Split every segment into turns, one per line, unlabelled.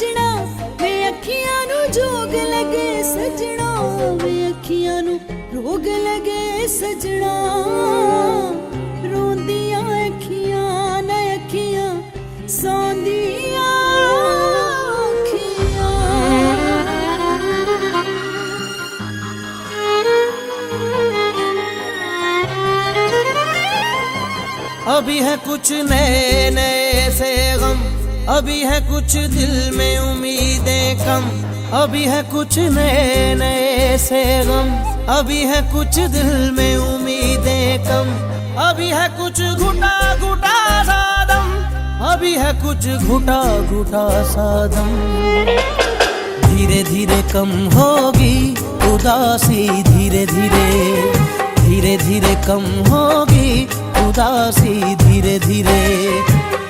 सजना वे अखियां नू जोग लगे सजना वे अखियां नू रोग लगे सजना रोंदियां अखियां न अखियां सौंदियां
अभी है कुछ नए नए से गम, अभी है कुछ दिल में उम्मीदें कम, अभी है कुछ नए नए से गम, अभी है कुछ दिल में उम्मीदें कम, अभी है कुछ घुटा घुटा सा दम, अभी है कुछ घुटा घुटा सा दम। धीरे धीरे कम होगी उदासी, धीरे धीरे धीरे धीरे कम होगी उदासी, धीरे धीरे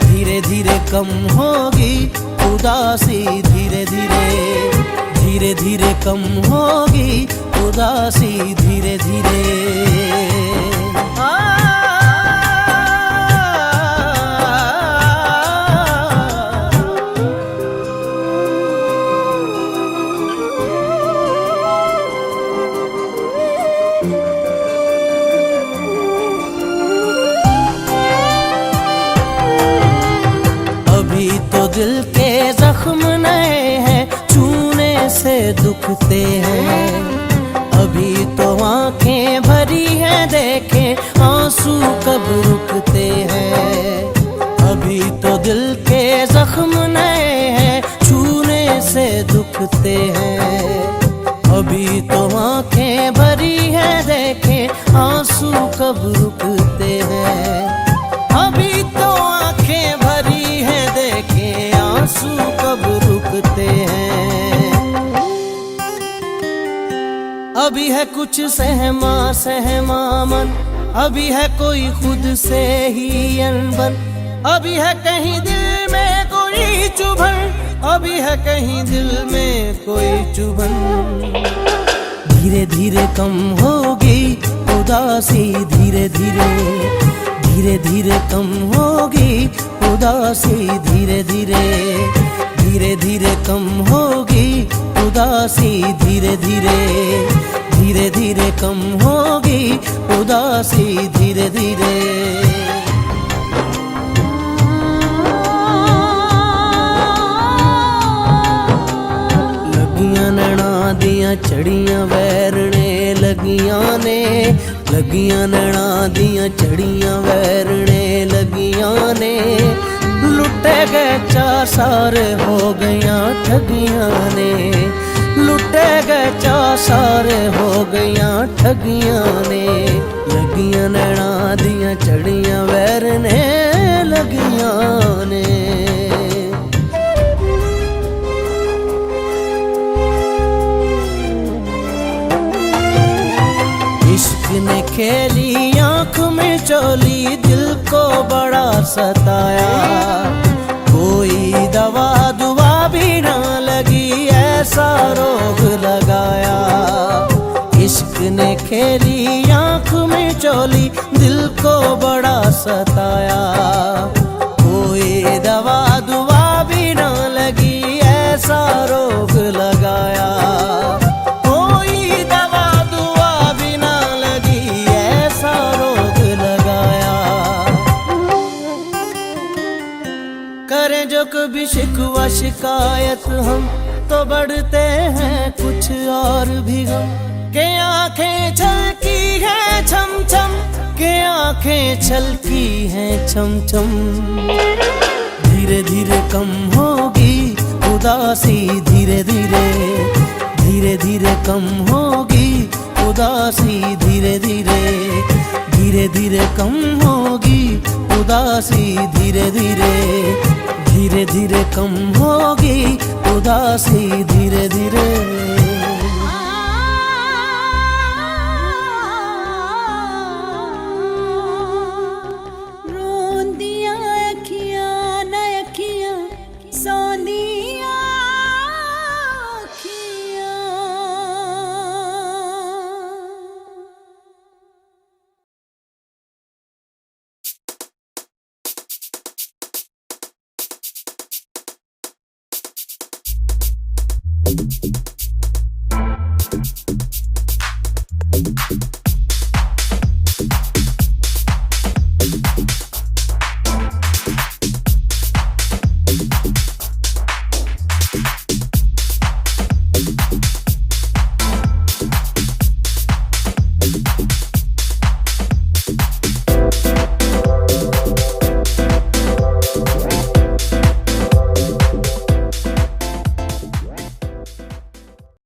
धीरे धीरे कम होगी उदासी, धीरे धीरे धीरे धीरे कम होगी उदासी, धीरे धीरे। दिल के जख्म नए हैं, छूने से दुखते हैं, अभी तो आंखें भरी हैं, देखें आंसू कब रुकते हैं। अभी तो दिल के जख्म नए हैं, छूने से दुखते हैं, अभी तो आंखें भरी हैं, देखें आंसू कब रुकते हैं। अभी तो आंखें भरी हैं, देखें आंसू कब रुकते हैं। अभी है कुछ सहमा सहमा मन, अभी है कोई खुद से ही अनबन, अभी है कहीं दिल में कोई चुभन, अभी है कहीं दिल में कोई चुभन। धीरे धीरे कम होगी उदासी, धीरे धीरे धीरे धीरे कम होगी उदासी, धीरे धीरे धीरे धीरे कम होगी उदासी, धीरे धीरे धीरे धीरे कम होगी उदासी, धीरे धीरे। लगियां नैना दियां चढ़ियां वैरने लगियां ने, लगियां नैना दियां चढ़ियां वैरने लगियां ने, लुटे गए चार सारे हो गईयां ठगियां ने, लुटे गए चार सारे हो गईयां ठगियां ने। लगियां नैना दियां चढ़ियां वैरने लगियां ने। इश्क ने खेली आँख में चोली, दिल को बड़ा सताया, कोई दवा दुआ भी ना लगी, ऐसा रोग लगाया। इश्क ने खेली आँख में चोली, दिल को बड़ा सताया, कोई दवा दुआ भी ना लगी, ऐसा रोग लगाया। करें जो कभी शिकवा शिकायत हम, तो बढ़ते हैं कुछ और भी गम, के आंखें छलकी हैं छम छम, के आंखें छलकी हैं छम छम। धीरे धीरे कम होगी उदासी, धीरे धीरे धीरे धीरे कम होगी उदासी, धीरे धीरे धीरे धीरे कम होगी उदासी, धीरे धीरे धीरे धीरे कम होगी उदासी, धीरे धीरे।
रोंदियां अखियां न अखियां सौंदियां अखियां।